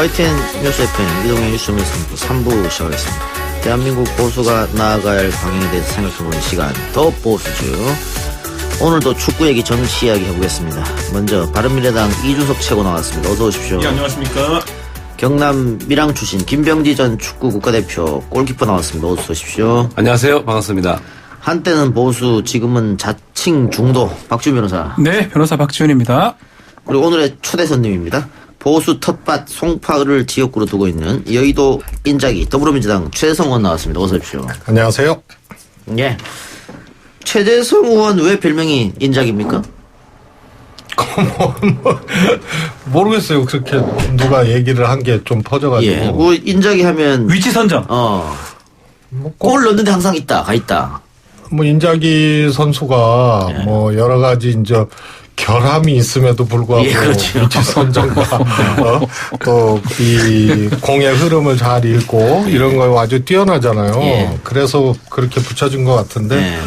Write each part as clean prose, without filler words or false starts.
KTN 뉴스 FM 이동의 뉴스 3부 시작하겠습니다. 대한민국 보수가 나아갈 방향에 대해서 생각해보는 시간, 더 보수주. 오늘도 축구 얘기, 정치 이야기 해보겠습니다. 먼저 바른미래당 이준석 최고 나왔습니다. 어서 오십시오. 예, 안녕하십니까. 경남 밀양 출신 김병지 전 축구 국가대표 골키퍼 나왔습니다. 어서 오십시오. 안녕하세요. 반갑습니다. 한때는 보수, 지금은 자칭 중도 박지훈 변호사. 네, 변호사 박지훈입니다. 그리고 오늘의 초대 손님입니다. 보수 텃밭 송파를 지역구로 두고 있는 여의도 인자기 더불어민주당 최재성 의원 나왔습니다. 어서 오십시오. 안녕하세요. 예. 최재성 의원 왜 별명이 인자기입니까? 모르겠어요. 그렇게 누가 얘기를 한 게 좀 퍼져가지고. 예. 뭐 인자기 하면 위치 선정. 골 넣는데 항상 가 있다. 뭐 인자기 선수가 예. 뭐 여러 가지 이제 결함이 있음에도 불구하고 예, 그렇죠. 위치 선정과 또 이 공의 흐름을 잘 읽고 이런 거 아주 뛰어나잖아요. 예. 그래서 그렇게 붙여진 것 같은데 예.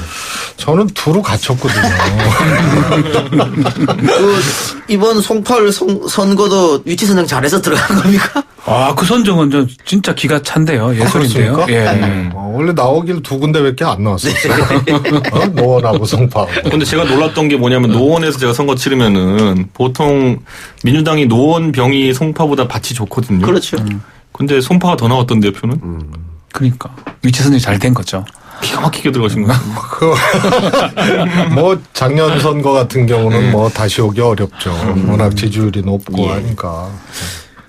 저는 두루 갖췄거든요. 이번 송파를 선거도 위치 선정 잘해서 들어간 겁니까? 아, 그 선정은 진짜 기가 찬데요. 예술인데요. 그렇습니까? 예. 원래 나오길 두 군데밖에 안 나왔었어요. 노원하고 송파. 근데 제가 놀랐던 게 뭐냐면 노원에서 제가 선거 치르면은 보통 민주당이 노원, 병이 송파보다 밭이 좋거든요. 그렇죠. 근데 송파가 더 나왔던데요, 표는? 그러니까 위치 선정이 잘 된 거죠. 기가 막히게 들어가신 거예요. 뭐 작년 선거 같은 경우는 뭐 다시 오기 어렵죠. 워낙 지지율이 높고 예. 하니까.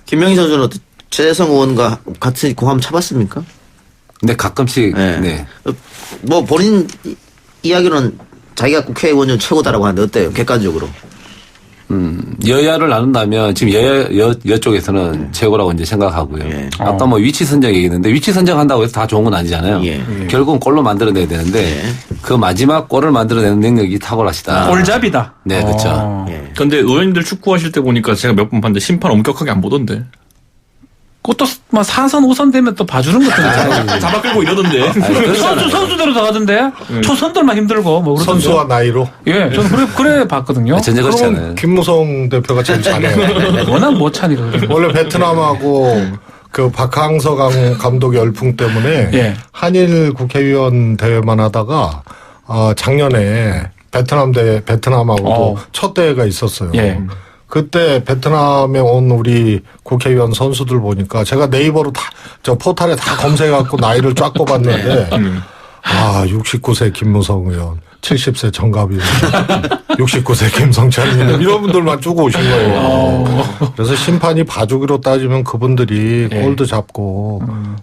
김명희 선수는 최재성 의원과 같이 공함 차봤습니까? 근데 가끔씩 네. 네. 뭐 본인 이야기로는 자기가 국회의원 중 최고다라고 하는데 어때요? 객관적으로. 여야를 나눈다면 지금 여 쪽에서는 최고라고 이제 생각하고요. 예. 아까 뭐 위치 선정 얘기했는데 위치 선정한다고 해서 다 좋은 건 아니잖아요. 예. 결국은 골로 만들어내야 되는데 그 마지막 골을 만들어내는 능력이 탁월하시다. 골잡이다. 네, 그렇죠. 예. 근데 의원님들 축구하실 때 보니까 제가 몇 번 봤는데 심판 엄격하게 안 보던데. 그것도 뭐 4선, 5선 되면 또 봐주는 것들. 잡아 끌고 이러던데. 선수대로 다 가던데. 초선들만 힘들고 뭐 그러던데. 선수와 나이로. 예, 저는 그래 봤거든요. 전혀 그렇지 않아요. 그럼 김무성 대표가 제일 잘해요. 워낙 못 차니까. 원래 베트남하고 그 박항서 감독의 열풍 때문에 예. 한일 국회의원 대회만 하다가 작년에 베트남하고도 첫 대회가 있었어요. 예. 그때 베트남에 온 우리 국회의원 선수들 보니까 제가 네이버로 저 포탈에 다 검색해갖고 나이를 쫙 꼽았는데 69세 김무성 의원, 70세 정갑 의원, 69세 김성찬 의원 이런 분들만 쭉 오신 거예요. 그래서 심판이 봐주기로 따지면 그분들이 골도 잡고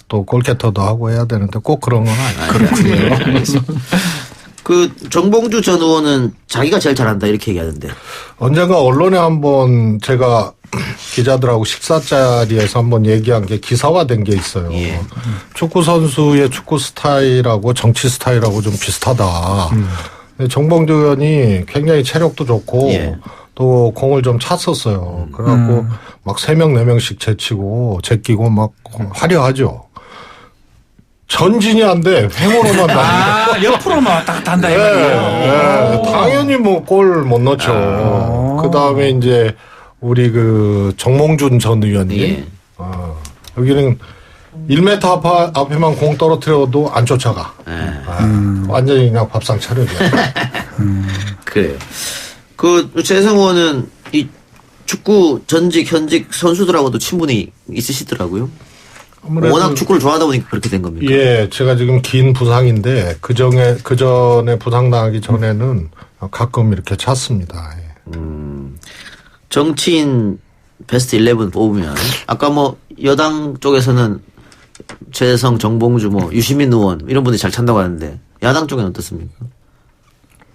또 골캐터도 하고 해야 되는데 꼭 그런 건 아니에요. 그렇군요. 그 정봉주 전 의원은 자기가 제일 잘한다 이렇게 얘기하던데. 언젠가 언론에 한번 제가 기자들하고 식사 자리에서 한번 얘기한 게 기사화된 게 있어요. 예. 축구 선수의 축구 스타일하고 정치 스타일하고 좀 비슷하다. 정봉주 의원이 굉장히 체력도 좋고 예. 또 공을 좀 찼었어요. 그래갖고 막 3명, 4명씩 제끼고 막 화려하죠. 전진이 안 돼. 횡으로만 나옵니다. 옆으로만 딱 단다 네, 이거예요. 네. 당연히 뭐 골 못 넣죠. 그 다음에 이제 우리 그 정몽준 전 의원님. 예. 여기는 1m 앞에만 공 떨어뜨려도 안 쫓아가. 완전히 그냥 밥상 차려줘요. 그래요. 그 최재성 의원은 이 축구 전직 현직 선수들하고도 친분이 있으시더라고요. 워낙 축구를 좋아하다 보니까 그렇게 된 겁니까? 예, 제가 지금 긴 부상인데 그 전에 부상 당하기 전에는 가끔 이렇게 찼습니다. 예. 정치인 베스트 11 뽑으면 아까 뭐 여당 쪽에서는 최재성, 정봉주, 뭐 유시민 의원 이런 분들이 잘 찬다고 하는데 야당 쪽에는 어떻습니까?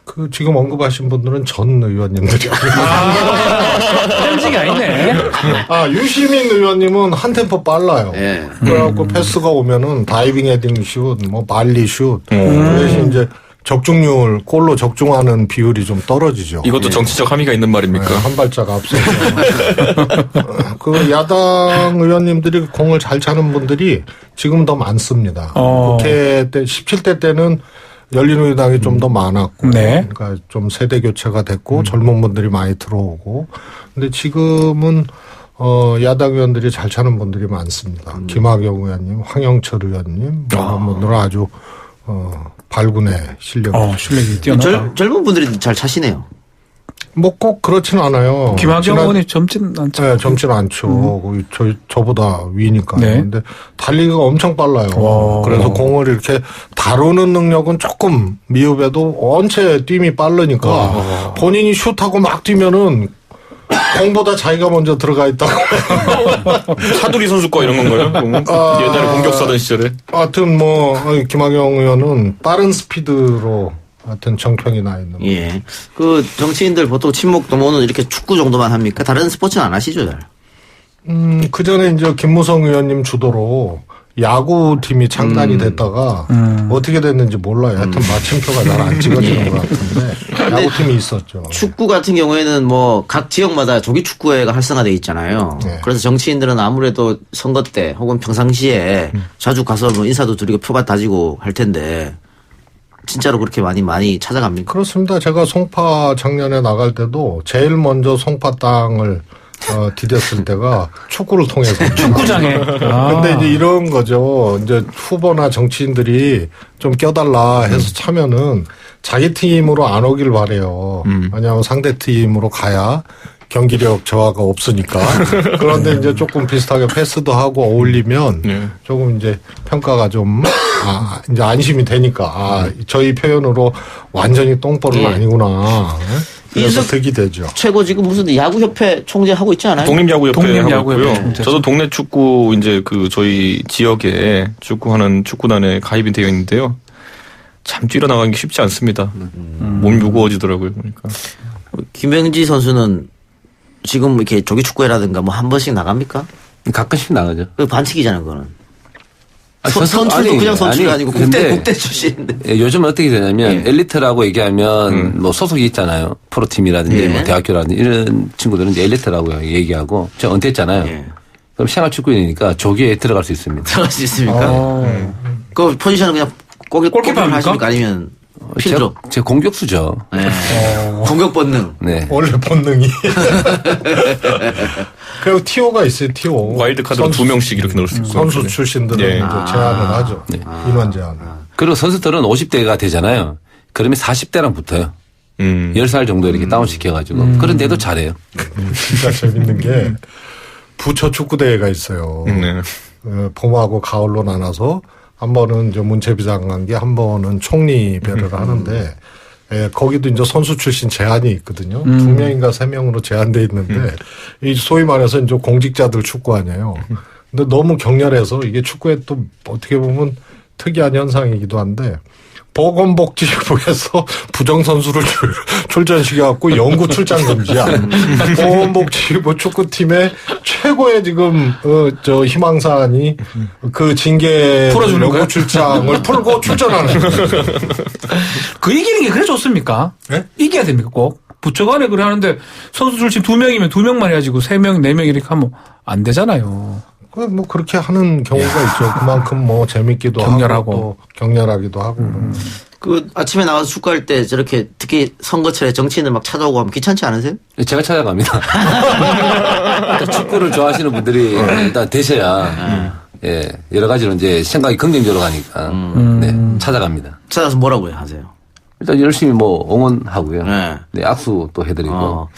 그 지금 언급하신 분들은 전 의원님들이요. 현직이 아니네. 유시민 의원님은 한 템포 빨라요. 예. 그래갖고 패스가 오면은 다이빙 헤딩 슛, 뭐 발리 슛. 그 대신 이제 적중률, 골로 적중하는 비율이 좀 떨어지죠. 이것도 정치적 함의가 있는 말입니까? 네, 한 발짝 앞서서. 그 야당 의원님들이 공을 잘 차는 분들이 지금 더 많습니다. 국회 때 17대 때는 열린우리당이 좀 더 많았고, 네. 그러니까 좀 세대 교체가 됐고 젊은 분들이 많이 들어오고, 근데 지금은 야당 의원들이 잘 차는 분들이 많습니다. 김학용 의원님, 황영철 의원님, 이런 분들은 아주 발군의 실력이. 실력이 뛰어나다. 젊은 분들이 잘 차시네요. 뭐 꼭 그렇진 않아요. 김학영 의원이 젊진 않죠. 네, 젊진 않죠. 거의 저보다 위니까요. 네. 근데 달리기가 엄청 빨라요. 그래서 공을 이렇게 다루는 능력은 조금 미흡해도 원체 뛰미 빠르니까 본인이 슛하고 막 뛰면은 공보다 자기가 먼저 들어가 있다고. 사두리 선수과 이런 건가요? 옛날에 공격수하던 시절에. 하여튼 김학영 의원은 빠른 스피드로 하여튼 정평이 나 있는. 예. 그 정치인들 보통 친목 동호는 이렇게 축구 정도만 합니까? 다른 스포츠는 안 하시죠, 잘? 그 전에 이제 김무성 의원님 주도로 야구팀이 창단이 됐다가 어떻게 됐는지 몰라요. 하여튼 마침표가 잘 안 찍어지는 것 같은데 야구팀이 있었죠. 축구 같은 경우에는 뭐 각 지역마다 조기 축구회가 활성화돼 있잖아요. 네. 그래서 정치인들은 아무래도 선거 때 혹은 평상시에 자주 가서 뭐 인사도 드리고 표밭 다지고 할 텐데 진짜로 그렇게 많이 찾아갑니까? 그렇습니다. 제가 송파 작년에 나갈 때도 제일 먼저 송파 땅을 디뎠을 때가 축구를 통해서. 축구장에. 근데 이제 이런 거죠. 이제 후보나 정치인들이 좀 껴달라 해서 차면은 자기 팀으로 안 오길 바래요. 왜냐하면 상대 팀으로 가야 경기력 저하가 없으니까. 그런데 이제 조금 비슷하게 패스도 하고 어울리면 조금 이제 평가가 좀 이제 안심이 되니까 저희 표현으로 완전히 똥볼은 아니구나. 그래서 득이 되죠. 최고 지금 무슨 야구협회 총재 하고 있지 않아요? 독립야구협회 하고 있고요. 총재. 저도 동네 축구 이제 그 저희 지역에 축구하는 축구단에 가입이 되어 있는데요. 참 뛰어나가는 게 쉽지 않습니다. 몸이 무거워지더라고요. 그러니까. 김병지 선수는 지금 이렇게 조기 축구회라든가 뭐 한 번씩 나갑니까? 가끔씩 나가죠. 그 반칙이잖아요, 그거는. 선수- 선수도 아니, 그냥 선수가 아니, 아니고 근데 국대 출신인데. 예, 요즘 어떻게 되냐면 예. 엘리트라고 얘기하면 뭐 소속이 있잖아요. 프로팀이라든지 예. 뭐 대학교라든지 이런 친구들은 이제 엘리트라고 얘기하고 제가 은퇴했잖아요. 예. 그럼 생활축구인이니까 조기에 들어갈 수 있습니다. 들어갈 수 있습니까? 그 포지션은 그냥 골키퍼를 합니까? 하십니까? 아니면 필드로? 제 공격수죠. 네. 공격 본능. 네. 원래 본능이. 그리고 티오가 있어요. 티오. 와일드카드로 2명씩 이렇게 넣을 수 있고. 선수 출신들은 네. 이제 제한을 하죠. 인원 제한을. 그리고 선수들은 50대가 되잖아요. 그러면 40대랑 붙어요. 10살 정도 이렇게 다운시켜가지고. 그런데도 잘해요. 진짜 재밌는 게 부처 축구대회가 있어요. 네. 봄하고 가을로 나눠서 한 번은 이제 문체비상관계, 한 번은 총리 배려를 하는데 거기도 이제 선수 출신 제한이 있거든요. 2명인가 3명으로 제한돼 있는데 이 소위 말해서 이제 공직자들 축구 아니에요. 근데 너무 격렬해서 이게 축구에 또 어떻게 보면 특이한 현상이기도 한데 보건복지부에서 부정선수를 출전시켜갖고 영구 출장 금지야. 보건복지부 축구팀의 최고의 지금 저 희망사안이 그 징계 풀어주는 영구 거야? 출장을 풀고 출전하는 거예요. 그 이기는 게 그래 좋습니까? 네? 이겨야 됩니까 꼭? 부처 간에 그래 하는데 선수 출신 2명이면 2명만 해야지 3명, 4명 이렇게 하면 안 되잖아요. 뭐 그렇게 하는 경우가 있죠. 그만큼 뭐 재밌기도 격렬하고. 하고 또 격렬하기도 하고. 그 아침에 나가서 축구할 때 저렇게 특히 선거철에 정치인들 막 찾아오고 하면 귀찮지 않으세요? 제가 찾아갑니다. 그러니까 축구를 좋아하시는 분들이 일단 되셔야 예, 여러 가지로 이제 생각이 긍정적으로 가니까 네, 찾아갑니다. 찾아서 뭐라고 하세요? 일단 열심히 뭐 응원하고요. 네. 네, 악수 또 해드리고.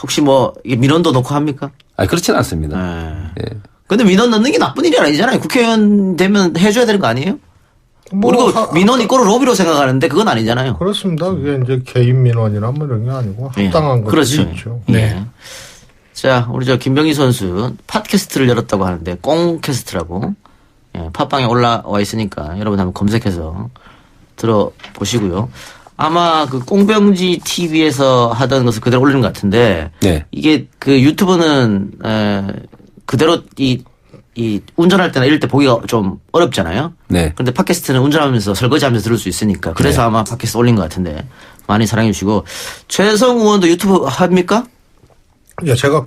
혹시 뭐 이게 민원도 넣고 합니까? 아니 그렇지는 않습니다. 네. 예. 근데 민원 넣는 게 나쁜 일이 아니잖아요. 국회의원 되면 해줘야 되는 거 아니에요? 우리가 민원 이꼴을 로비로 생각하는데 그건 아니잖아요. 그렇습니다. 그게 이제 개인 민원이나 뭐 이런 게 아니고 합당한 것들이 그렇죠. 있죠. 네. 자, 우리 저 김병희 선수 팟캐스트를 열었다고 하는데 꽁캐스트라고 예, 팟빵에 올라와 있으니까 여러분 한번 검색해서 들어보시고요. 아마 그 꽁병지 TV에서 하던 것을 그대로 올리는 것 같은데 네. 이게 그 유튜브는 그대로 이 운전할 때나 이럴 때 보기가 좀 어렵잖아요. 네. 그런데 팟캐스트는 운전하면서 설거지하면서 들을 수 있으니까 그래서 네. 아마 팟캐스트 올린 것 같은데 많이 사랑해 주시고 최성 의원도 유튜브 합니까? 예, 제가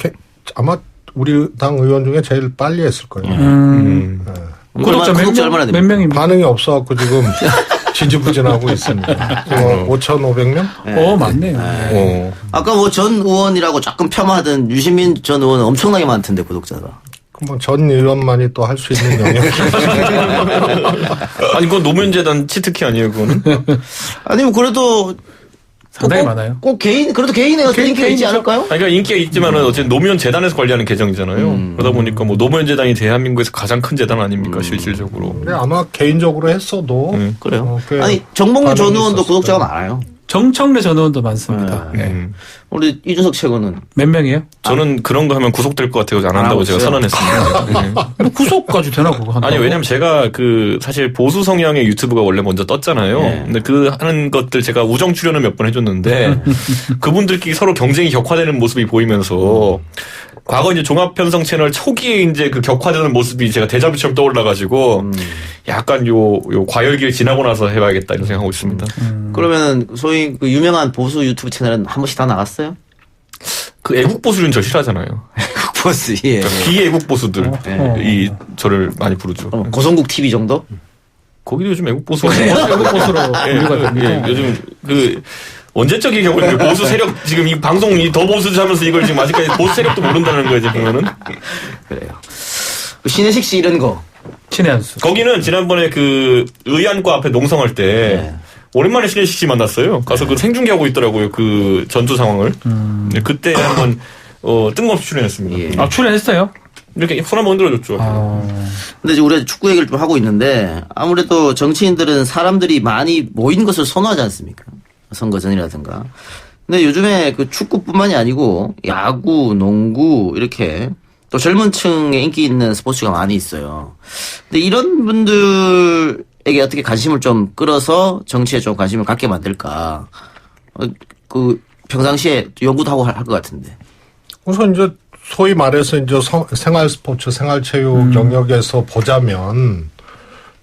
아마 우리 당 의원 중에 제일 빨리 했을 거예요. 구독자 얼마나 몇 됩니까? 명입니까? 반응이 없어갖고 지금 지지부진하고 있습니다. 5,500명? 맞네요. 아까 뭐 전 의원이라고 조금 폄하하던 유시민 전 의원은 엄청나게 많던데 구독자가. 그럼 전 의원만이 또 할 수 있는 영역이 아니 그건 노무현재단 치트키 아니에요 그거는? 아니면 그래도 상당히 꼭, 많아요. 꼭 그래도 개인의 어떤 인기가 있지 않을까요? 아니, 그러니까 인기가 있지만은 어쨌든 노무현 재단에서 관리하는 계정이잖아요. 그러다 보니까 뭐 노무현 재단이 대한민국에서 가장 큰 재단 아닙니까 실질적으로. 근데 아마 개인적으로 했어도 그래요. 꽤 아니 정봉주 전 반응이 의원도 있었을 구독자가 거예요. 많아요. 정청래 전 의원도 많습니다. 네. 우리 이준석 최고는 몇 명이에요? 저는 그런 거 하면 구속될 것 같아서 안 한다고 제가 있어요? 선언했습니다. 네. 뭐 구속까지 되나 그거 한다고? 아니 왜냐면 제가 그 사실 보수 성향의 유튜브가 원래 먼저 떴잖아요. 네. 근데 그 하는 것들 제가 우정 출연을 몇 번 해줬는데 그분들끼리 서로 경쟁이 격화되는 모습이 보이면서 과거 이제 종합편성 채널 초기에 이제 그 격화되는 모습이 제가 데자뷰처럼 떠올라가지고 약간 요 과열기를 지나고 나서 해봐야겠다 이런 생각하고 있습니다. 그러면은 소위 그 유명한 보수 유튜브 채널은 한 번씩 다 나갔어요? 그 애국 보수는 저 싫어하잖아요. 보스 예. 비애국 보수들 이 저를 많이 부르죠. 고성국 TV 정도? 거기도 요즘 애국 보수가 외국 보수로 예, 분류가 됩니다. 예, 요즘 그 언제적인 경우에 보수 세력 지금 이 방송이 더 보수하면서 이걸 지금 아직까지 보수 세력도 모른다는 거예요 지금 보면은. 그래요. 그 신혜식 씨 이런 거. 친의 한수. 거기는 지난번에 그 의안과 앞에 농성할 때 오랜만에 신혜식 씨 만났어요. 가서 그 생중계하고 있더라고요 그 전투 상황을. 네, 그때 한번 뜬금없이 출연했습니다. 예. 출연했어요? 이렇게 손 한번 흔들어줬죠. 근데 이제 우리가 축구 얘기를 좀 하고 있는데 아무래도 정치인들은 사람들이 많이 모이는 것을 선호하지 않습니까? 선거 전이라든가. 근데 요즘에 그 축구뿐만이 아니고 야구, 농구 이렇게 또 젊은 층에 인기 있는 스포츠가 많이 있어요. 근데 이런 분들에게 어떻게 관심을 좀 끌어서 정치에 좀 관심을 갖게 만들까? 그 평상시에 연구도 하고 할 것 같은데. 우선 이제 소위 말해서 이제 생활 스포츠, 생활 체육 영역에서 보자면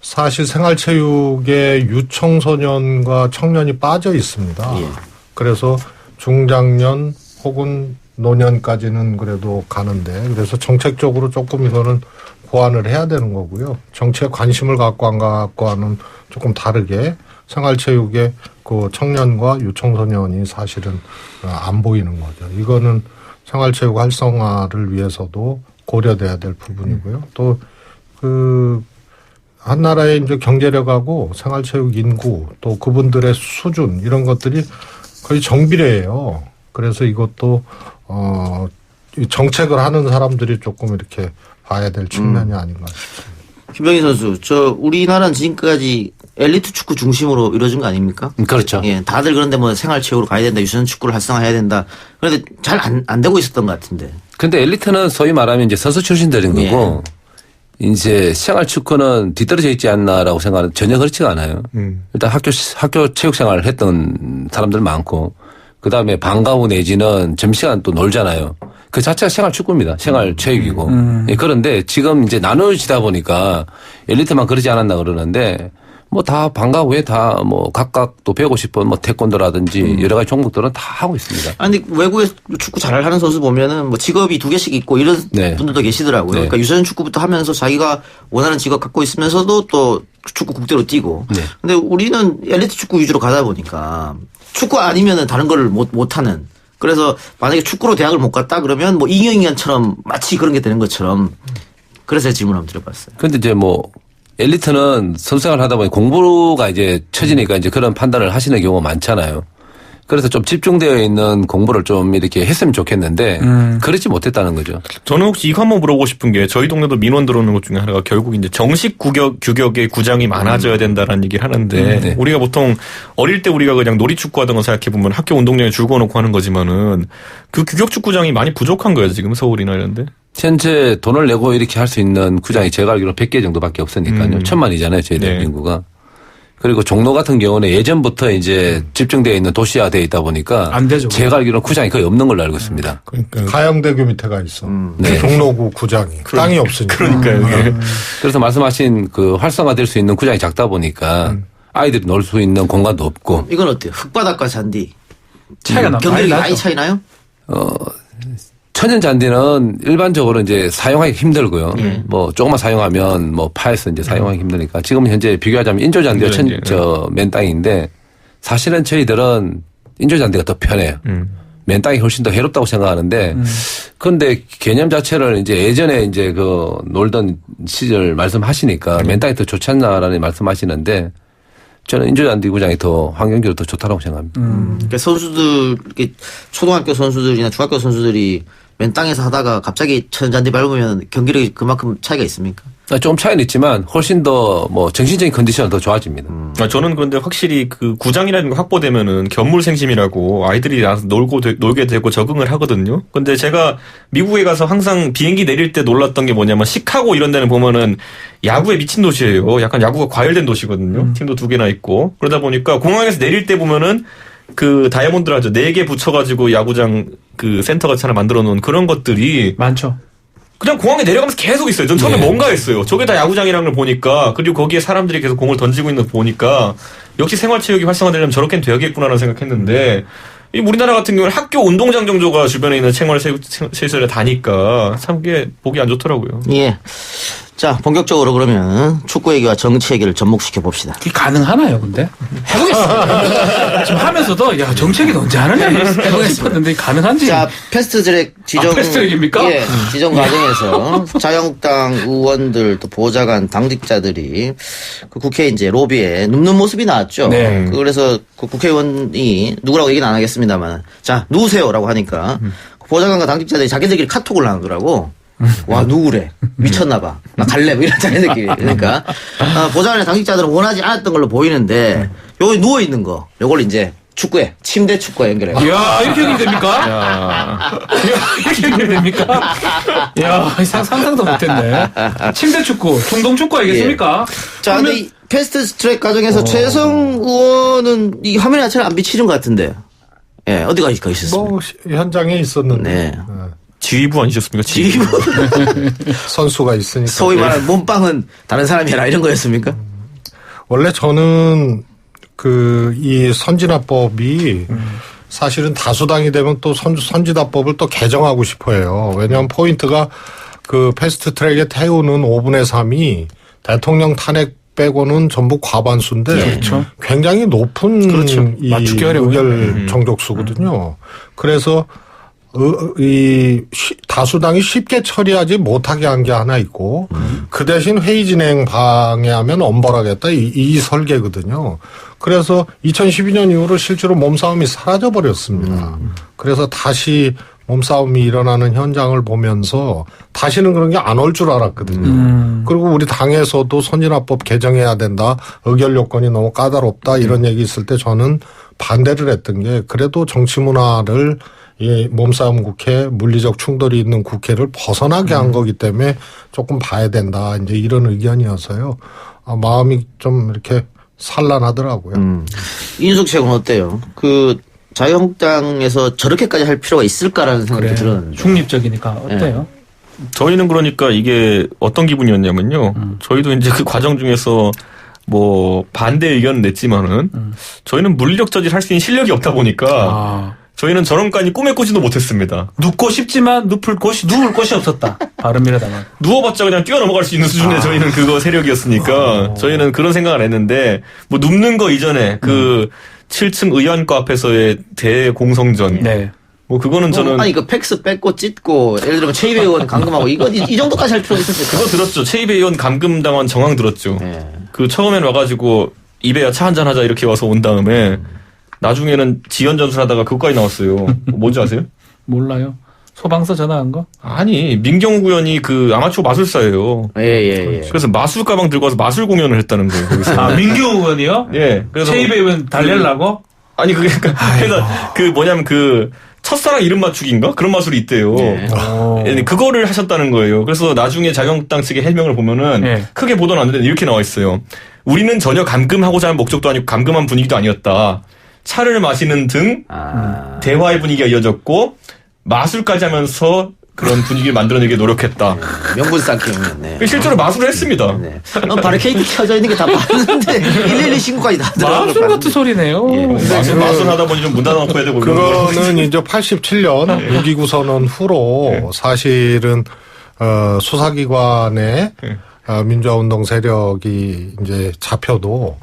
사실 생활 체육에 유청소년과 청년이 빠져 있습니다. 예. 그래서 중장년 혹은 노년까지는 그래도 가는데 그래서 정책적으로 조금 이거는 보완을 해야 되는 거고요. 정치에 관심을 갖고 안 갖고와는 조금 다르게 생활 체육에 그 청년과 유청소년이 사실은 안 보이는 거죠. 이거는 생활체육 활성화를 위해서도 고려돼야 될 부분이고요. 또 한 나라의 이제 경제력하고 생활체육 인구 또 그분들의 수준 이런 것들이 거의 정비례해요. 그래서 이것도 이 정책을 하는 사람들이 조금 이렇게 봐야 될 측면이 아닌가 싶습니다. 김병희 선수, 우리나라는 지금까지 엘리트 축구 중심으로 이루어진 거 아닙니까? 그렇죠. 예, 다들 그런데 뭐 생활체육으로 가야 된다, 유소년 축구를 활성화해야 된다. 그런데 잘 안 되고 있었던 것 같은데. 근데 엘리트는 소위 말하면 이제 선수 출신들인 거고 이제 생활 축구는 뒤떨어져 있지 않나라고 생각하는 전혀 그렇지가 않아요. 일단 학교 체육 생활을 했던 사람들 많고 그 다음에 방과 후 내지는 점심시간 또 놀잖아요. 그 자체가 생활 축구입니다. 생활 체육이고. 예, 그런데 지금 이제 나눠지다 보니까 엘리트만 그러지 않았나 그러는데 뭐 다 방과 후에 다 뭐 각각 또 배우고 싶은 뭐 태권도라든지 여러 가지 종목들은 다 하고 있습니다. 아니, 외국에 축구 잘하는 선수 보면은 뭐 직업이 2개씩 있고 이런 네. 분들도 계시더라고요. 네. 그러니까 유소년 축구부터 하면서 자기가 원하는 직업 갖고 있으면서도 또 축구 국대로 뛰고. 네. 근데 우리는 엘리트 축구 위주로 가다 보니까 축구 아니면은 다른 거를 못 하는. 그래서 만약에 축구로 대학을 못 갔다 그러면 뭐 이경영처럼 마치 그런 게 되는 것처럼 그래서 질문 한번 드려봤어요. 근데 이제 뭐 엘리트는 선수생활 하다 보니 공부가 이제 처지니까 이제 그런 판단을 하시는 경우가 많잖아요. 그래서 좀 집중되어 있는 공부를 좀 이렇게 했으면 좋겠는데 그렇지 못했다는 거죠. 저는 혹시 이거 한번 물어보고 싶은 게 저희 동네도 민원 들어오는 것 중에 하나가 결국 이제 정식 규격의 구장이 많아져야 된다라는 얘기를 하는데 네. 우리가 보통 어릴 때 우리가 그냥 놀이축구 하던 거 생각해 보면 학교 운동장에 줄 그어놓고 하는 거지만은 그 규격 축구장이 많이 부족한 거예요 지금 서울이나 이런 데. 현재 돈을 내고 이렇게 할 수 있는 구장이 제가 알기로 100개 정도밖에 없으니까요. 1000만이잖아요. 저희 대한민국인구가. 그리고 종로 같은 경우는 예전부터 이제 집중되어 있는 도시화되어 있다 보니까 안 되죠. 제가 알기로는 구장이 거의 없는 걸로 알고 있습니다. 그러니까 가양대교 밑에 가 있어. 네. 종로구 구장이 땅이 없으니까. 그러니까요. 그래서 말씀하신 그 활성화될 수 있는 구장이 작다 보니까 아이들이 놀 수 있는 공간도 없고 이건 어때요? 흙바닥과 잔디. 차이가 많이 경기력이 나죠. 많이 차이 나요? 천연 잔디는 일반적으로 이제 사용하기 힘들고요. 뭐 조금만 사용하면 뭐 파에서 이제 사용하기 힘드니까 지금 현재 비교하자면 인조 잔디가 맨땅인데 사실은 저희들은 인조 잔디가 더 편해요. 맨땅이 훨씬 더 해롭다고 생각하는데 그런데 개념 자체를 이제 예전에 이제 그 놀던 시절 말씀하시니까 맨땅이 더 좋지 않나라는 말씀하시는데 저는 인조잔디 구장이 더 환경적으로 더 좋다고 생각합니다. 그러니까 선수들, 초등학교 선수들이나 중학교 선수들이 맨 땅에서 하다가 갑자기 천연잔디 밟으면 경기력이 그만큼 차이가 있습니까? 좀 차이는 있지만 훨씬 더 뭐 정신적인 컨디션은 더 좋아집니다. 저는 그런데 확실히 그 구장이라는 게 확보되면은 견물생심이라고 아이들이 나서 놀게 되고 적응을 하거든요. 근데 제가 미국에 가서 항상 비행기 내릴 때 놀랐던 게 뭐냐면 시카고 이런 데는 보면은 야구에 미친 도시예요. 약간 야구가 과열된 도시거든요. 팀도 2개나 있고. 그러다 보니까 공항에서 내릴 때 보면은 그 다이아몬드를 하죠. 4개 붙여가지고 야구장 그 센터가 하나 만들어 놓은 그런 것들이 많죠. 그냥 공항에 내려가면서 계속 있어요. 전 처음에 뭔가 했어요. 저게 다 야구장이라는 걸 보니까 그리고 거기에 사람들이 계속 공을 던지고 있는 거 보니까 역시 생활체육이 활성화되려면 저렇게는 되겠구나라는 생각했는데 이 우리나라 같은 경우는 학교 운동장 정도가 주변에 있는 생활시설에 다니까 참 그게 보기 안 좋더라고요. 예. 자, 본격적으로 그러면 축구 얘기와 정치 얘기를 접목시켜 봅시다. 그게 가능하나요, 근데? 해보겠습니다. 지금 하면서도, 야, 정치 얘기는 언제 하느냐, 해보고 싶었는데, 가능한지. 자, 패스트트랙 지정. 패스트트랙입니까? 예, 지정 과정에서 자유한국당 의원들 또 보좌관 당직자들이 그 국회 이제 로비에 눕는 모습이 나왔죠. 네. 그래서 그 국회의원이 누구라고 얘기는 안 하겠습니다만, 자, 누구세요라고 하니까 보좌관과 당직자들이 자기들끼리 카톡을 나누더라고. 와, 누구래? 미쳤나봐. 나 갈래? 뭐 이런 자기들끼리. 그러니까, 보좌관의 당직자들은 원하지 않았던 걸로 보이는데, 여기 누워있는 거, 요걸 이제 축구에, 침대 축구에 연결해요. 이야, 이렇게 연결됩니까? 이야, 이렇게 연결됩니까? 이야, 상상도 못했네. 침대 축구, 중동 축구 알겠습니까? 자, 근데 이 패스트 트랙 과정에서 최성 의원은 이 화면 자체를 안 비치는 것 같은데. 예, 어디가 있었습니까? 뭐 현장에 있었는데 네. 지휘부 아니셨습니까? 지휘부. 선수가 있으니까. 소위 말하는 몸빵은 다른 사람이 해라 이런 거였습니까? 원래 저는 이 선진화법이 사실은 다수당이 되면 또 선진화법을 또 개정하고 싶어요. 왜냐하면 포인트가 그 패스트 트랙에 태우는 5분의 3이 대통령 탄핵 빼고는 전부 과반수인데 그렇죠. 굉장히 높은 그렇죠. 이 맞추기 어려워요. 의결 정족수거든요. 그래서 다수당이 쉽게 처리하지 못하게 한 게 하나 있고 그 대신 회의 진행 방해하면 엄벌하겠다 이 설계거든요. 그래서 2012년 이후로 실제로 몸싸움이 사라져 버렸습니다. 그래서 다시 몸싸움이 일어나는 현장을 보면서 다시는 그런 게 안 올 줄 알았거든요. 그리고 우리 당에서도 선진화법 개정해야 된다. 의결 요건이 너무 까다롭다. 이런 얘기 있을 때 저는 반대를 했던 게 그래도 정치 문화를 이 몸싸움 국회, 물리적 충돌이 있는 국회를 벗어나게 한 거기 때문에 조금 봐야 된다. 이제 이런 의견이어서요. 마음이 좀 이렇게 산란하더라고요. 이인숙 책은 어때요? 그 자유한국당에서 저렇게까지 할 필요가 있을까라는 생각이 들었는데. 중립적이니까 어때요? 저희는 그러니까 이게 어떤 기분이었냐면요. 저희도 이제 그 과정 중에서 뭐 반대 의견은 냈지만은 저희는 물리적 저지를 할 수 있는 실력이 없다 보니까 저희는 저런까지 꿈에 꾸지도 못했습니다. 눕고 싶지만 누울 곳이 없었다. 바른미래당은. 누워봤자 그냥 뛰어 넘어갈 수 있는 수준의 저희는 그거 세력이었으니까 저희는 그런 생각을 했는데 뭐 눕는 거 이전에 그 7층 의원과 앞에서의 대공성전. 네. 뭐 그거는 저는 아니 그 팩스 뺏고 찢고 예를 들면 최이배 의원 감금하고 이거 이 정도까지 할 필요가 있었을까? 그거 들었죠. 최이배 의원 감금당한 정황 들었죠. 네. 그 처음엔 와가지고 이배야 차 한잔 하자 이렇게 와서 온 다음에 나중에는 지연 전술하다가 그것까지 나왔어요. 뭔지 아세요? 몰라요. 소방서 전화한 거? 아니 민경욱 의원이 그 아마추어 마술사예요. 예. 그래서 마술 가방 들고 와서 마술 공연을 했다는 거예요. 거기서. 민규 의원이요? 예. 그래서 최이배 의원 달래려고? 아니 그게 그래서 그 뭐냐면 그 첫사랑 이름 맞추기인가 그런 마술이 있대요. 예, 그거를 하셨다는 거예요. 그래서 나중에 자유한국당 측의 해명을 보면은 크게 보도는 안 되는데 이렇게 나와 있어요. 우리는 전혀 감금하고자 하는 목적도 아니고 감금한 분위기도 아니었다. 차를 마시는 등 대화의 분위기가 이어졌고 마술까지 하면서 그런 분위기를 만들어내기 노력했다. 명분 쌓기였네. 실제로 마술을 했습니다. 네. 바리케이트 켜져 있는 게 다 봤는데 112 신고까지 다 들어가는 마술 같은 소리네요. 마술 하다 보니 좀 문 닫아놓고 해야 되고. 그거는 이제 87년 6.29 선언 후로 사실은 수사기관의 민주화운동 세력이 이제 잡혀도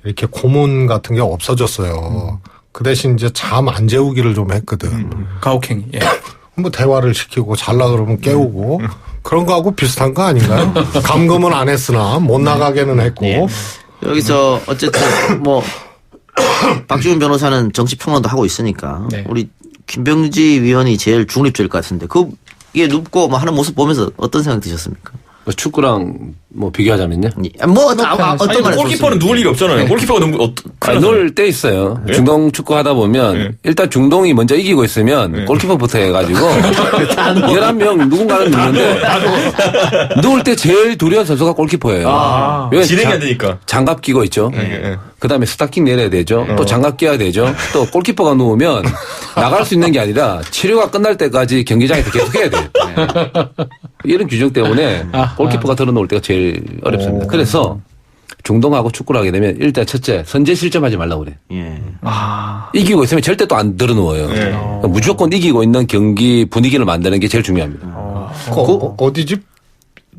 이렇게 고문 같은 게 없어졌어요. 그 대신 이제 잠 안 재우기를 좀 했거든. 가혹행위. 예. 뭐 대화를 시키고 잘라 그러면 깨우고 그런 거하고 비슷한 거 아닌가요? 감금은 안 했으나 못 나가게는 했고. 예. 여기서 어쨌든 뭐 박지훈 변호사는 정치 평론도 하고 있으니까 네. 우리 김병지 위원이 제일 중립적일 것 같은데 그게 눕고 뭐 하는 모습 보면서 어떤 생각 드셨습니까? 뭐 축구랑 뭐 비교하자면요. 뭐 어떤 아니, 말에 골키퍼는 누울 일이 없잖아요. 골키퍼가 누구 놀 때 있어요. 예? 중동 축구 하다 보면 예. 일단 중동이 먼저 이기고 있으면 골키퍼부터 해가지고 11명 누군가는 누는데 누울 때 제일 두려운 선수가 골키퍼예요. 왜? 진행이 안 되니까. 장갑 끼고 있죠. 예. 그다음에 스타킹 내려야 되죠. 또 장갑 껴야 되죠. 또 골키퍼가 누우면 나갈 수 있는 게 아니라 치료가 끝날 때까지 경기장에서 계속 해야 돼요. 이런 규정 때문에 골키퍼가 들어놓을 때가 제일 어렵습니다. 그래서 중동하고 축구를 하게 되면 일단 첫째 선제 실점하지 말라고 그래요. 예. 이기고 있으면 절대 또 안 들어누워요. 그러니까 무조건 이기고 있는 경기 분위기를 만드는 게 제일 중요합니다. 어디지?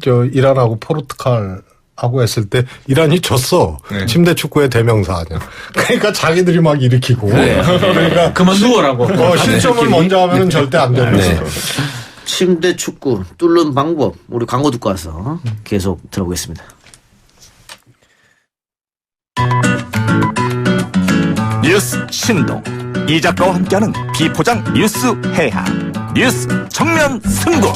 저 이란하고 포르투갈하고 했을 때 이란이 졌어. 침대 축구의 대명사 아니야. 그러니까 자기들이 막 일으키고. 그러니까 그만 누워라고. 실점을 먼저 하면 절대 안 되는 네. 거죠. 침대 축구 뚫는 방법 우리 광고 듣고 와서 계속 들어보겠습니다. 뉴스 신동 이 작가와 함께하는 비포장 뉴스 해학 뉴스 정면 승부.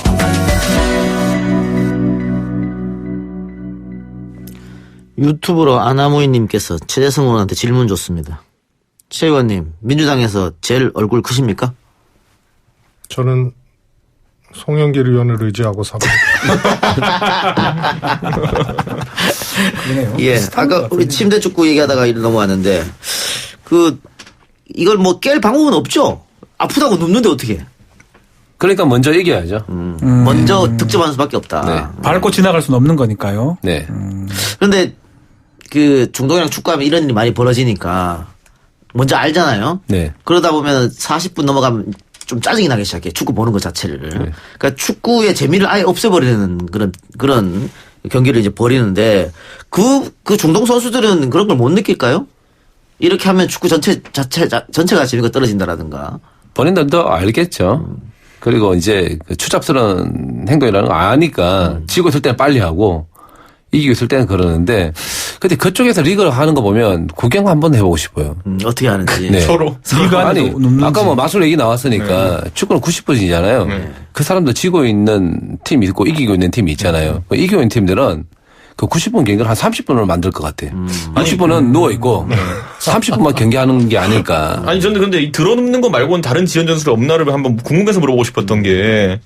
유튜브로 아나무이님께서 최재성 의원한테 질문 줬습니다. 최 의원님 민주당에서 제일 얼굴 크십니까? 저는 송영길 의원을 의지하고 삽니다. 예. 아까 우리 침대 축구 얘기하다가 이리 넘어왔는데 이걸 뭐 깰 방법은 없죠. 아프다고 눕는데 어떻게? 그러니까 먼저 이겨야죠. 먼저 득점하는 수밖에 없다. 밟고 지나갈 수는 없는 거니까요. 네. 그런데 그 중동이랑 축구하면 이런 일이 많이 벌어지니까 먼저 알잖아요. 네. 그러다 보면 40분 넘어가면 좀 짜증이 나기 시작해. 축구 보는 것 자체를. 그러니까 축구의 재미를 아예 없애버리는 그런 경기를 이제 벌이는데 그 중동 선수들은 그런 걸 못 느낄까요? 이렇게 하면 축구 전체가 재미가 떨어진다라든가. 본인들도 알겠죠. 그리고 이제 그 추잡스러운 행동이라는 거 아니까 지고 있을 때는 빨리 하고 이기고 있을 때는 그러는데 근데 그쪽에서 리그를 하는 거 보면 구경 한번 해보고 싶어요. 어떻게 하는지. 네. 서로. 리그 아니 안에도 눕는지. 아까 뭐 마술 얘기 나왔으니까 축구는 90분이잖아요. 그 사람도 지고 있는 팀이 있고 이기고 있는 팀이 있잖아요. 이기고 있는 팀들은 그 90분 경기를 한 30분으로 만들 것 같아요. 60분은 누워있고 30분만 경기하는 게 아닐까. 아니 저는 근데 이 들어눕는 거 말고는 다른 지연 전술이 없나를 한번 궁금해서 물어보고 싶었던 게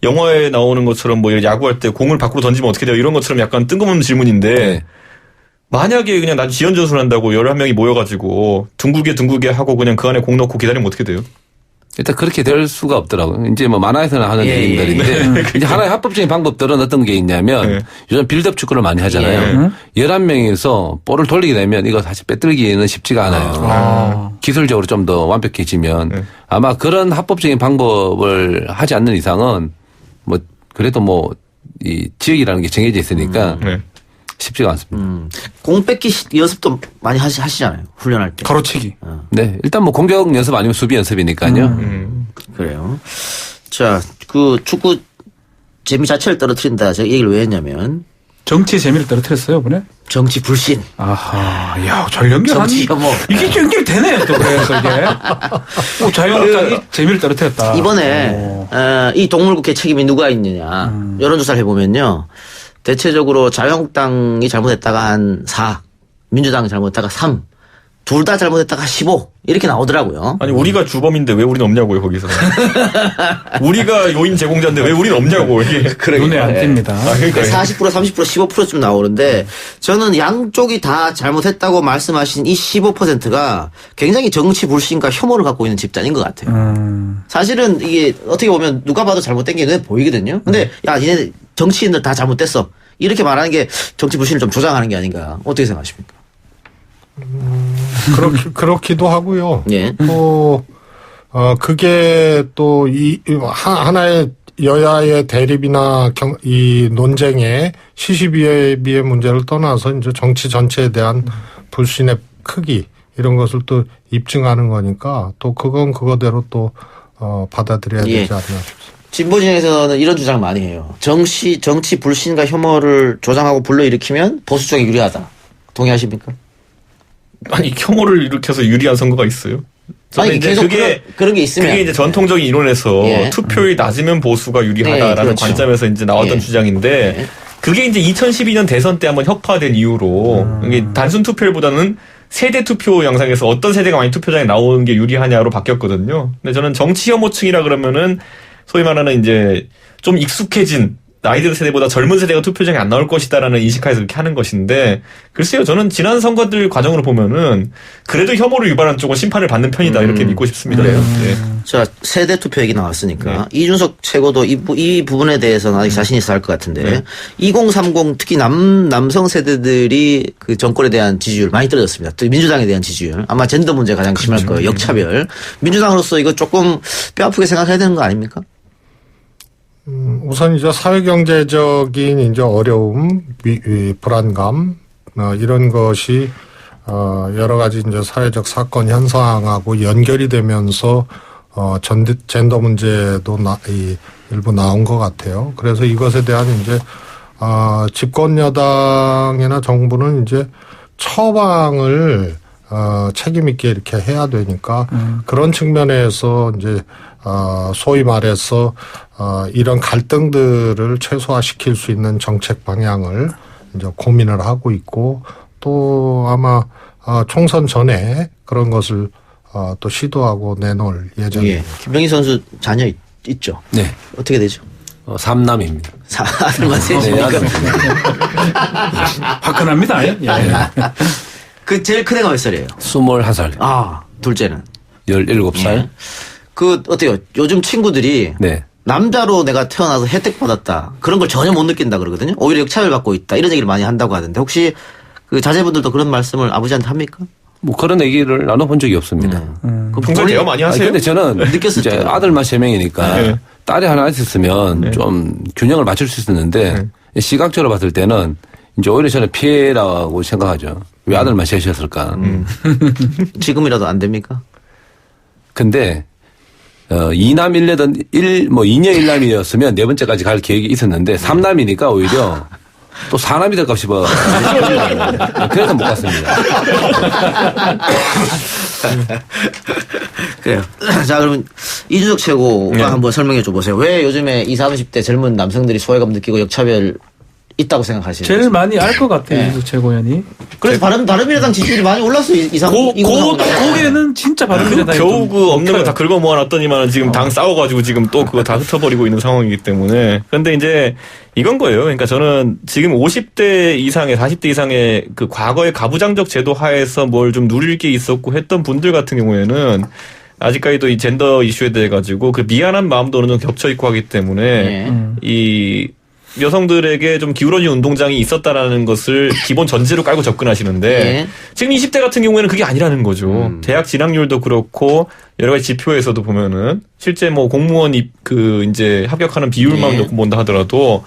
영화에 나오는 것처럼 뭐 야구할 때 공을 밖으로 던지면 어떻게 돼요? 이런 것처럼 약간 뜬금없는 질문인데 네. 만약에 그냥 난 지연 전술 한다고 11명이 모여가지고 둥글게 하고 그냥 그 안에 공 넣고 기다리면 어떻게 돼요? 일단 그렇게 될 수가 없더라고요. 이제 뭐 만화에서는 하는 얘기들인데 이제 하나의 합법적인 방법들은 어떤 게 있냐면 요즘 빌드업 축구를 많이 하잖아요. 11명에서 볼을 돌리게 되면 이거 사실 빼뜨리기는 쉽지가 않아요. 기술적으로 좀 더 완벽해지면 아마 그런 합법적인 방법을 하지 않는 이상은 뭐 그래도 뭐 이 지역이라는 게 정해져 있으니까 쉽지가 않습니다. 공 뺏기 연습도 많이 하시잖아요. 훈련할 때. 가로치기. 네. 일단 뭐 공격 연습 아니면 수비 연습이니까요. 그래요. 자, 그 축구 재미 자체를 떨어뜨린다. 제가 얘기를 왜 했냐면 정치의 재미를 떨어뜨렸어요, 이번에? 정치 불신. 아하, 야, 잘 연결하니? 정치 혐오. 이게 연결되네, 또 그래서 이게. 자유한국당이 재미를 떨어뜨렸다. 이번에 이 동물국회 책임이 누가 있느냐. 여론조사를 해보면요. 대체적으로 자유한국당이 잘못했다가 한 4, 민주당이 잘못했다가 3, 둘 다 잘못했다가 15 이렇게 나오더라고요. 아니 우리가 주범인데 왜 우리는 없냐고요 거기서. 우리가 요인 제공자인데 왜 우리는 없냐고 이게. 눈에 안 띕니다. 그러니까 40%, 30%, 15%쯤 나오는데 저는 양쪽이 다 잘못했다고 말씀하신 이 15%가 굉장히 정치 불신과 혐오를 갖고 있는 집단인 것 같아요. 사실은 이게 어떻게 보면 누가 봐도 잘못된 게 눈에 보이거든요. 근데 야 니네 정치인들 다 잘못됐어 이렇게 말하는 게 정치 불신을 좀 조장하는 게 아닌가 어떻게 생각하십니까? 그렇기도 하고요. 예. 또, 그게 또 하나의 여야의 대립이나 이 논쟁의 시시비비의 문제를 떠나서 이제 정치 전체에 대한 불신의 크기 이런 것을 또 입증하는 거니까 또 그건 그거대로 또, 받아들여야 되지 않나 싶습니다. 진보 진영에서는 이런 주장을 많이 해요. 정치 불신과 혐오를 조장하고 불러일으키면 보수 쪽에 유리하다. 동의하십니까? 아니 혐오를 일으켜서 유리한 선거가 있어요. 아니 계속 그런 게 있으면 그게 이제 전통적인 이론에서 예. 투표율이 낮으면 보수가 유리하다라는 네, 그렇죠. 관점에서 이제 나왔던 예. 주장인데 예. 그게 이제 2012년 대선 때 한번 혁파된 이유로 이게 단순 투표율보다는 세대 투표 양상에서 어떤 세대가 많이 투표장에 나오는 게 유리하냐로 바뀌었거든요. 근데 저는 정치 혐오층이라 그러면은 소위 말하는 이제 좀 익숙해진 나이들 세대보다 젊은 세대가 투표장에 안 나올 것이다라는 인식하에서 그렇게 하는 것인데 글쎄요 저는 지난 선거들 과정으로 보면은 그래도 혐오를 유발한 쪽은 심판을 받는 편이다 이렇게 믿고 싶습니다. 네. 자 세대 투표 얘기 나왔으니까 이준석 최고도 이 부분에 대해서는 아직 자신 있어 할 것 같은데 2030 특히 남성 세대들이 그 정권에 대한 지지율 많이 떨어졌습니다. 또 민주당에 대한 지지율 아마 젠더 문제 가장 심할 거예요. 역차별 민주당으로서 이거 조금 뼈아프게 생각해야 되는 거 아닙니까? 우선 이제 사회경제적인 이제 어려움, 불안감, 이런 것이, 여러 가지 이제 사회적 사건 현상하고 연결이 되면서, 젠더 문제도 일부 나온 것 같아요. 그래서 이것에 대한 이제, 집권 여당이나 정부는 이제 처방을, 책임있게 이렇게 해야 되니까 그런 측면에서 이제, 소위 말해서, 이런 갈등들을 최소화시킬 수 있는 정책 방향을 이제 고민을 하고 있고 또 아마, 총선 전에 그런 것을, 또 시도하고 내놓을 예정입니다. 예. 김병희 선수 자녀 있죠? 네. 어떻게 되죠? 3남입니다. 아들만 셋입니까? 화끈합니다. 예. 그 제일 큰 애가 몇 살이에요? 21살. 아, 둘째는? 17살. 예. 그 어때요? 요즘 친구들이 네. 남자로 내가 태어나서 혜택 받았다. 그런 걸 전혀 못 느낀다 그러거든요. 오히려 역차별 받고 있다. 이런 얘기를 많이 한다고 하던데 혹시 그 자제분들도 그런 말씀을 아버지한테 합니까? 뭐 그런 얘기를 나눠본 적이 없습니다. 그럼 평소에 대화 많이 하세요? 근데 저는 느꼈을 이제 때요. 아들만 3명이니까 네. 딸이 하나 있었으면 좀 균형을 맞출 수 있었는데 시각적으로 봤을 때는 이제 오히려 저는 피해라고 생각하죠. 왜 아들만 셋이었을까. 지금이라도 안 됩니까? 근데 2남 1녀든 2녀 1남이었으면 네 번째까지 갈 계획이 있었는데 3남이니까 오히려 또 4남이 될까 싶어. 그래서 못 갔습니다. 그래요. 자, 그러면 이준석 최고가 한번 설명해 줘 보세요. 왜 요즘에 20, 30대 젊은 남성들이 소외감 느끼고 역차별 있다고 생각하시는지. 제일 많이 알 것 같아요. 이준석 최고위원이. 그래서 바른미래당 지지율이 많이 올랐어요. 고개는 진짜 바른미래당이 겨우 그 없는 거 다 긁어 모아놨더니만 지금 당 싸워가지고 지금 또 그거 다 흩어버리고 있는 상황이기 때문에. 그런데 이제 이건 거예요. 그러니까 저는 지금 50대 이상의 40대 이상의 그 과거의 가부장적 제도 하에서 뭘 좀 누릴 게 있었고 했던 분들 같은 경우에는 아직까지도 이 젠더 이슈에 대해 가지고 그 미안한 마음도 어느 정도 겹쳐 있고 하기 때문에 이 여성들에게 좀 기울어진 운동장이 있었다라는 것을 기본 전제로 깔고 접근하시는데 지금 20대 같은 경우에는 그게 아니라는 거죠. 대학 진학률도 그렇고 여러 가지 지표에서도 보면은 실제 뭐 공무원 이제 합격하는 비율만 놓고 본다 하더라도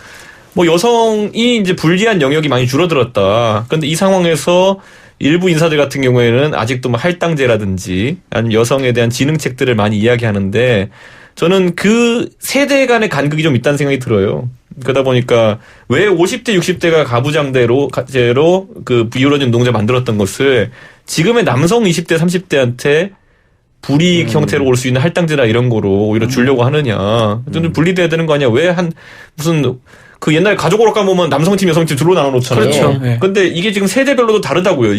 뭐 여성이 이제 불리한 영역이 많이 줄어들었다. 그런데 이 상황에서 일부 인사들 같은 경우에는 아직도 뭐 할당제라든지 아니면 여성에 대한 지능책들을 많이 이야기하는데 저는 그 세대 간의 간극이 좀 있다는 생각이 들어요. 그러다 보니까 왜 50대, 60대가 가부장제로 그 비율어진 운동자 만들었던 것을 지금의 남성 20대, 30대한테 불이익 형태로 올 수 있는 할당제나 이런 거로 오히려 주려고 하느냐. 좀 분리돼야 되는 거 아니야. 왜 무슨 그 옛날 가족으로 까보면 남성팀, 여성팀 둘로 나눠 놓잖아요. 그렇죠. 네. 근데 이게 지금 세대별로도 다르다고요.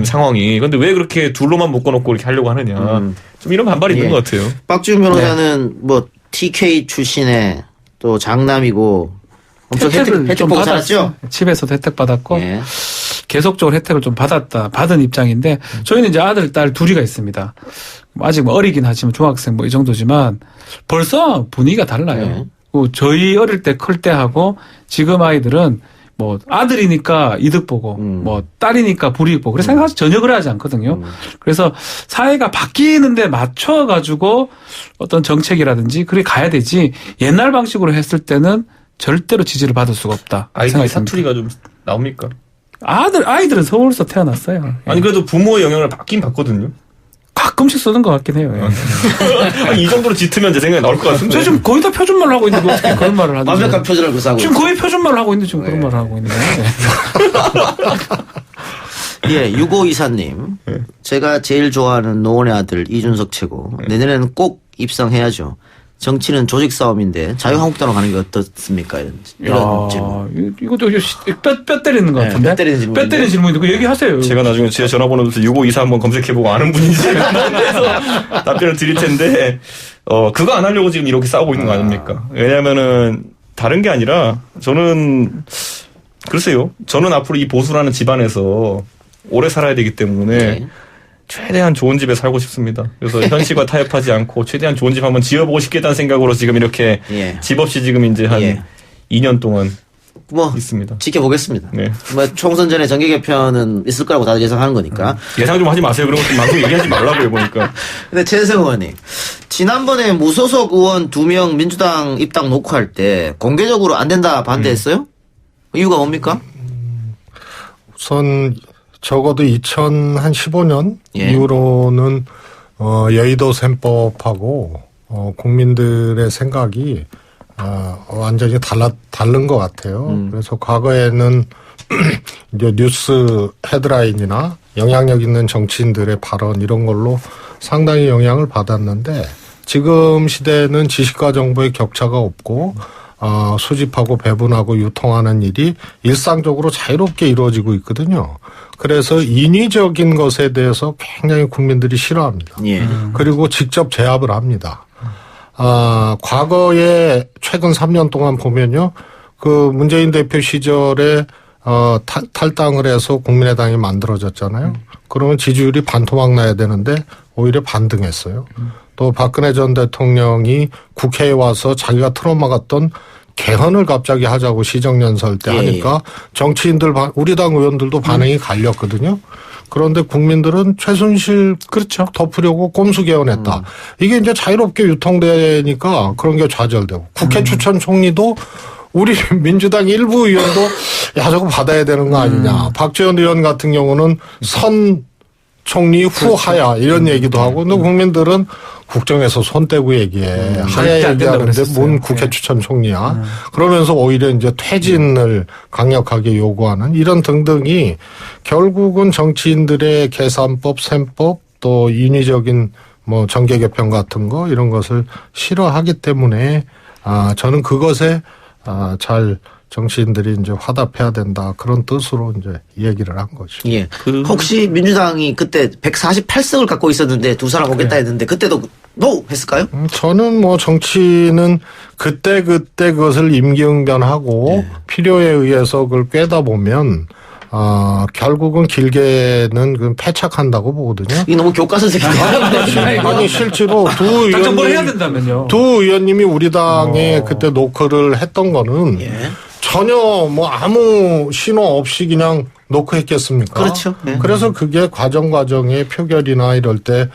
상황이. 근데 왜 그렇게 둘로만 묶어놓고 이렇게 하려고 하느냐. 좀 이런 반발이 있는 것 같아요. 박지훈 변호사는 뭐 TK 출신의 또 장남이고 엄청 혜택 좀 보고 살았죠? 집에서도 혜택 받았고 예. 계속적으로 혜택을 좀 받은 입장인데 저희는 이제 아들, 딸 둘이가 있습니다. 아직 뭐 어리긴 하지만 중학생 뭐 이 정도지만 벌써 분위기가 달라요. 네. 저희 어릴 때 클 때하고 지금 아이들은 뭐 아들이니까 이득 보고 뭐 딸이니까 불이익 보고 그래서 사실 전혀 그러지 않거든요. 그래서 사회가 바뀌는데 맞춰 가지고 어떤 정책이라든지 그래 가야 되지 옛날 방식으로 했을 때는 절대로 지지를 받을 수가 없다. 아이들이 생각이 듭니다. 사투리가 좀 나옵니까? 아이들은 서울에서 태어났어요. 아니 그래도 부모의 영향을 받긴 받거든요. 가끔씩 쓰는 것 같긴 해요. 예. 아니 이 정도로 짙으면 제 생각에 나올 것 같은데. 저 지금 거의 다 표준말로 하고 있는데 어떻게 그런 말을 하지? 완벽한 표준을 구사하고 지금 거의 표준말로 하고 있는데 지금 그런 말을 하고 있는데. 예, 6524님. 제가 제일 좋아하는 노원의 아들 이준석 최고. 내년에는 꼭 입성해야죠. 정치는 조직 싸움인데 자유한국당으로 가는 게 어떻습니까? 이런 질문. 이것도 뼈 때리는 것 네, 같은데. 뼈 때리는 질문인데. 뼈 때리는 질문인데 그 얘기하세요. 제가 나중에 제 전화번호부터 6524 한번 검색해보고 아는 분인지 해서 답변을 드릴 텐데, 그거 안 하려고 지금 이렇게 싸우고 있는 거 아닙니까? 왜냐면은, 다른 게 아니라, 글쎄요. 저는 앞으로 이 보수라는 집안에서 오래 살아야 되기 때문에, 네. 최대한 좋은 집에 살고 싶습니다. 그래서 현실과 타협하지 않고, 최대한 좋은 집 한번 지어보고 싶겠다는 생각으로 지금 이렇게 예. 집 없이 지금 이제 한 예. 2년 동안 뭐 있습니다. 지켜보겠습니다. 네. 뭐 총선 전에 정계 개편은 있을 거라고 다들 예상하는 거니까. 예상 좀 하지 마세요. 그런 것좀 방송 얘기하지 말라고요, 보니까. 근데 최세성 의원님, 지난번에 무소속 의원 2명 민주당 입당 녹화할 때 공개적으로 안 된다 반대했어요? 이유가 뭡니까? 우선 적어도 2015년 예. 이후로는 여의도 셈법하고 국민들의 생각이 완전히 다른 것 같아요. 그래서 과거에는 이제 뉴스 헤드라인이나 영향력 있는 정치인들의 발언 이런 걸로 상당히 영향을 받았는데 지금 시대는 지식과 정보의 격차가 없고 수집하고 배분하고 유통하는 일이 일상적으로 자유롭게 이루어지고 있거든요. 그래서 인위적인 것에 대해서 굉장히 국민들이 싫어합니다. 예. 그리고 직접 제압을 합니다. 과거에 최근 3년 동안 보면요. 그 문재인 대표 시절에 탈당을 해서 국민의당이 만들어졌잖아요. 그러면 지지율이 반토막 나야 되는데 오히려 반등했어요. 또 박근혜 전 대통령이 국회에 와서 자기가 트라우마 같던 개헌을 갑자기 하자고 시정연설 때 하니까 정치인들, 우리 당 의원들도 반응이 갈렸거든요. 그런데 국민들은 최순실 그렇죠. 덮으려고 꼼수 개헌했다. 이게 이제 자유롭게 유통되니까 그런 게 좌절되고 국회 추천 총리도 우리 민주당 일부 의원도 야 저거 받아야 되는 거 아니냐. 박지원 의원 같은 경우는 선 총리 후하야 이런 얘기도 하고 근데 국민들은 국정에서 손 떼고 얘기해. 하야 얘기하는데 뭔 국회 추천 총리야. 그러면서 오히려 이제 퇴진을 강력하게 요구하는 이런 등등이 결국은 정치인들의 계산법, 셈법 또 인위적인 뭐 정계 개편 같은 거 이런 것을 싫어하기 때문에 저는 그것에 잘 정치인들이 이제 화답해야 된다 그런 뜻으로 이제 얘기를 한 거죠. 예. 혹시 민주당이 그때 148석을 갖고 있었는데 두 사람 오겠다 했는데 그때도 노 했을까요? 저는 뭐 정치는 그때 그것을 임기응변하고 필요에 의해서 그걸 꿰다 보면 결국은 길게는 그 패착한다고 보거든요. 이게 너무 교과서적이다. 아니 실제로 뭘 해야 된다면요. 두 의원님이 우리 당에 그때 노크를 했던 거는 전혀 뭐 아무 신호 없이 그냥 노크했겠습니까? 그렇죠. 네. 그래서 그게 과정의 표결이나 이럴 때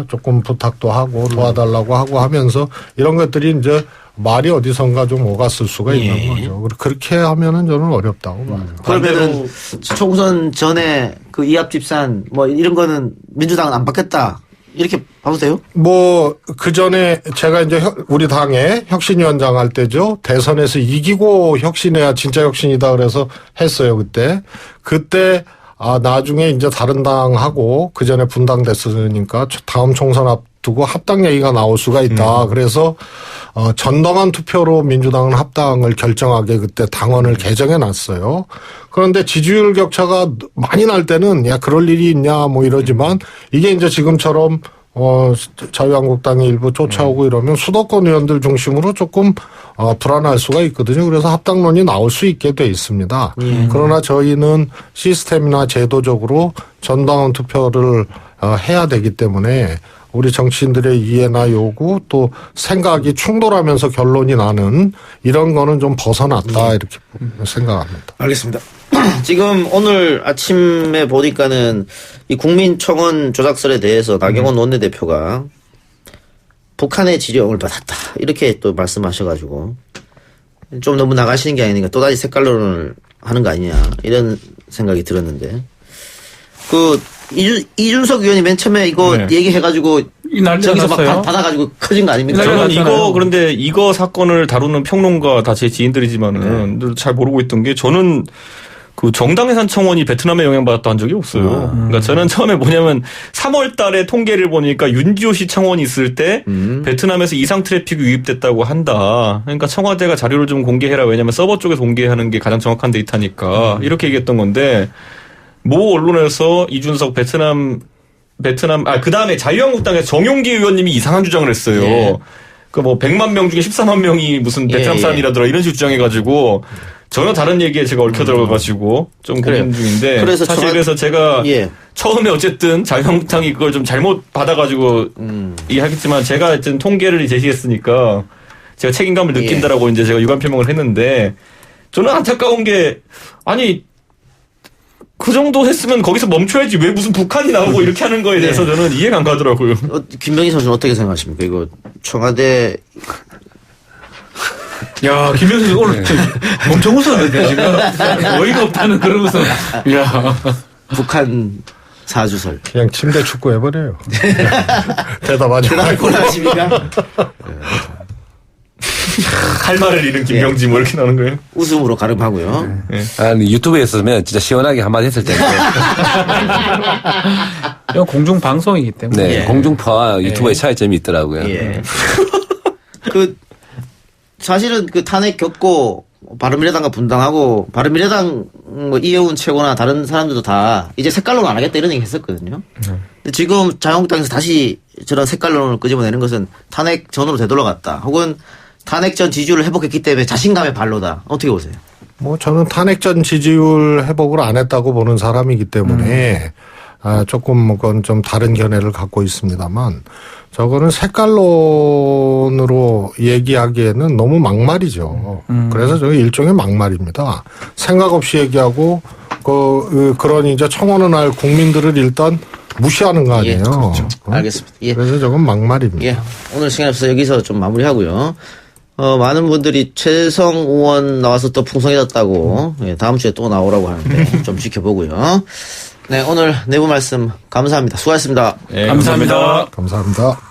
조금 부탁도 하고 도와달라고 하고 하면서 이런 것들이 이제 말이 어디선가 좀 오갔을 수가 있는 거죠. 그렇게 하면은 저는 어렵다고 봐요. 그러면은 총선 전에 그 이합집산 뭐 이런 거는 민주당은 안 받겠다. 이렇게 봐도 돼요? 뭐, 그 전에 제가 이제 우리 당의 혁신위원장 할 때죠. 대선에서 이기고 혁신해야 진짜 혁신이다 그래서 했어요, 그때. 그때, 나중에 이제 다른 당하고 그 전에 분당됐으니까 다음 총선 두고 합당 얘기가 나올 수가 있다. 그래서 전당원 투표로 민주당은 합당을 결정하게 그때 당원을 개정해 놨어요. 그런데 지지율 격차가 많이 날 때는 야 그럴 일이 있냐 뭐 이러지만 이게 이제 지금처럼 자유한국당이 일부 쫓아오고 이러면 수도권 의원들 중심으로 조금 불안할 수가 있거든요. 그래서 합당론이 나올 수 있게 돼 있습니다. 그러나 저희는 시스템이나 제도적으로 전당원 투표를 해야 되기 때문에 우리 정치인들의 이해나 요구 또 생각이 충돌하면서 결론이 나는 이런 거는 좀 벗어났다 이렇게 생각합니다. 알겠습니다. 지금 오늘 아침에 보니까는 이 국민청원 조작설에 대해서 나경원 원내대표가 북한의 지령을 받았다 이렇게 또 말씀하셔가지고 좀 너무 나가시는 게 아니니까 또다시 색깔론을 하는 거 아니냐 이런 생각이 들었는데 이준석 의원이 맨 처음에 이거 얘기해가지고 저기서 막 받아가지고 커진 거 아닙니까? 저는 그런데 이거 사건을 다루는 평론가 다 제 지인들이지만은 잘 모르고 있던 게 저는 그 정당해산 청원이 베트남에 영향받았다 한 적이 없어요. 그러니까 저는 처음에 뭐냐면 3월 달에 통계를 보니까 윤지호씨 청원이 있을 때 베트남에서 이상 트래픽이 유입됐다고 한다. 그러니까 청와대가 자료를 좀 공개해라. 왜냐하면 서버 쪽에서 공개하는 게 가장 정확한 데이터니까 이렇게 얘기했던 건데 모 언론에서 이준석 그 다음에 자유한국당에서 정용기 의원님이 이상한 주장을 했어요. 예. 그 뭐 100만 명 중에 14만 명이 무슨 베트남 사람이라더라 이런 식으로 주장해가지고 전혀 다른 얘기에 제가 얽혀 들어가가지고 좀 고민 중인데 그래서 사실 그래서 제가 처음에 어쨌든 자유한국당이 그걸 좀 잘못 받아가지고 이해하겠지만 제가 어쨌든 통계를 제시했으니까 제가 책임감을 느낀다라고 이제 제가 유감 표명을 했는데 저는 안타까운 게 아니 그 정도 했으면 거기서 멈춰야지 왜 무슨 북한이 나오고 이렇게 하는 거에 대해서 저는 이해가 안 가더라고요. 김병희 선수는 어떻게 생각하십니까? 이거 청와대 야, 김병희 선수 오늘 엄청 웃었는데 지금 어이가 없다는 그런 웃음. 야, 북한 사주설. 그냥 침대 축구 해버려요. 대답하지 대답할 말고. 걸 하십니까? 할 말을 잃은 김병지 뭐 이렇게 나오는 거예요? 웃음으로 가름하고요. 아니, 유튜브에 있었으면 진짜 시원하게 한마디 했을 텐데. 이건 공중 방송이기 때문에. 네, 공중파와 유튜브의 차이점이 있더라고요. 사실은 그 탄핵 겪고 바른미래당과 분당하고 바른미래당 뭐 이해운 최고나 다른 사람들도 다 이제 색깔론 안 하겠다 이런 얘기 했었거든요. 근데 지금 자유한국당에서 다시 저런 색깔론을 끄집어내는 것은 탄핵 전으로 되돌아갔다. 혹은 탄핵 전 지지율을 회복했기 때문에 자신감의 발로다. 어떻게 보세요? 뭐 저는 탄핵 전 지지율 회복을 안 했다고 보는 사람이기 때문에 조금 그건 좀 다른 견해를 갖고 있습니다만 저거는 색깔론으로 얘기하기에는 너무 막말이죠. 그래서 저는 일종의 막말입니다. 생각 없이 얘기하고 그런 이제 청원을 할 국민들을 일단 무시하는 거 아니에요. 그렇죠. 알겠습니다. 그래서 저건 막말입니다. 오늘 시간이 없어서 여기서 좀 마무리하고요. 많은 분들이 최성 의원 나와서 또 풍성해졌다고 다음 주에 또 나오라고 하는데 좀 지켜보고요. 네, 오늘 내부 말씀 감사합니다. 수고하셨습니다. 네, 감사합니다. 감사합니다.